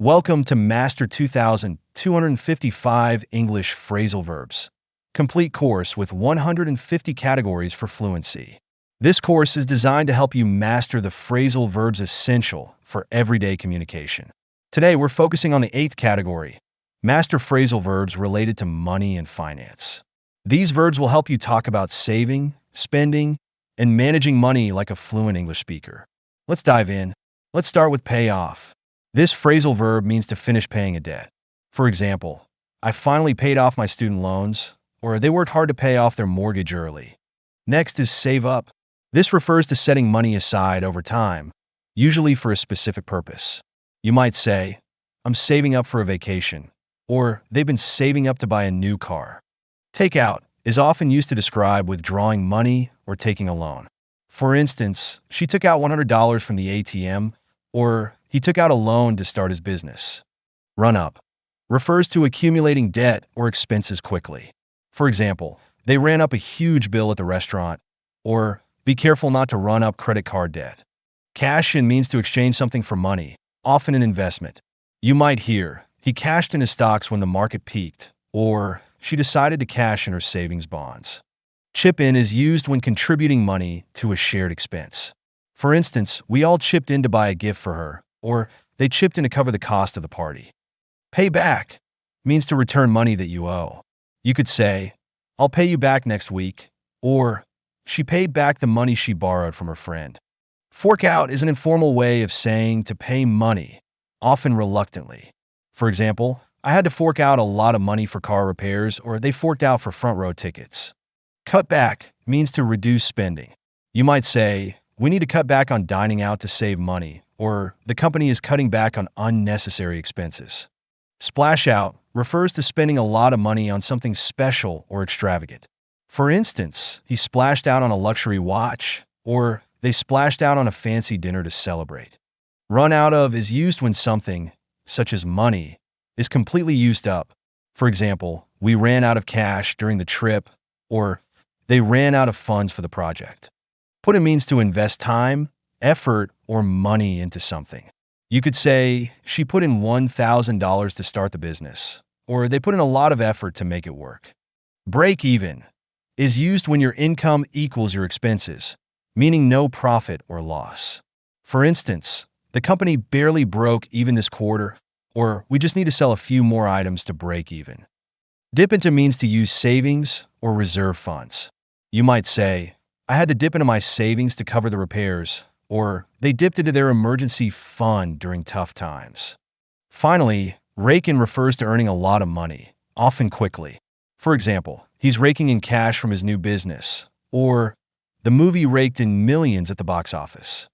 Welcome to Master 2255 English Phrasal Verbs, complete course with 150 categories for fluency. This course is designed to help you master the phrasal verbs essential for everyday communication. Today, we're focusing on the 8th category, master phrasal verbs related to money and finance. These verbs will help you talk about saving, spending, and managing money like a fluent English speaker. Let's dive in. Let's start with pay off. This phrasal verb means to finish paying a debt. For example, I finally paid off my student loans, or they worked hard to pay off their mortgage early. Next is save up. This refers to setting money aside over time, usually for a specific purpose. You might say, I'm saving up for a vacation, or they've been saving up to buy a new car. Take out is often used to describe withdrawing money or taking a loan. For instance, she took out $100 from the ATM, or he took out a loan to start his business. Run up refers to accumulating debt or expenses quickly. For example, they ran up a huge bill at the restaurant, or be careful not to run up credit card debt. Cash in means to exchange something for money, often an investment. You might hear, he cashed in his stocks when the market peaked, or she decided to cash in her savings bonds. Chip in is used when contributing money to a shared expense. For instance, we all chipped in to buy a gift for her, or they chipped in to cover the cost of the party. Pay back means to return money that you owe. You could say, I'll pay you back next week, or she paid back the money she borrowed from her friend. Fork out is an informal way of saying to pay money, often reluctantly. For example, I had to fork out a lot of money for car repairs, or they forked out for front row tickets. Cut back means to reduce spending. You might say, we need to cut back on dining out to save money, or the company is cutting back on unnecessary expenses. Splash out refers to spending a lot of money on something special or extravagant. For instance, he splashed out on a luxury watch, or they splashed out on a fancy dinner to celebrate. Run out of is used when something, such as money, is completely used up. For example, we ran out of cash during the trip, or they ran out of funds for the project. Put in means to invest time, effort, or money into something. You could say, she put in $1,000 to start the business, or they put in a lot of effort to make it work. Break even is used when your income equals your expenses, meaning no profit or loss. For instance, the company barely broke even this quarter, or we just need to sell a few more items to break even. Dip into means to use savings or reserve funds. You might say, I had to dip into my savings to cover the repairs, or they dipped into their emergency fund during tough times. Finally, rake in refers to earning a lot of money, often quickly. For example, he's raking in cash from his new business, or the movie raked in millions at the box office.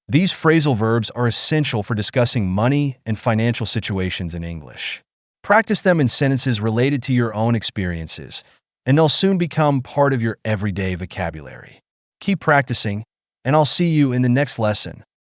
These phrasal verbs are essential for discussing money and financial situations in English. Practice them in sentences related to your own experiences, and they'll soon become part of your everyday vocabulary. Keep practicing, and I'll see you in the next lesson.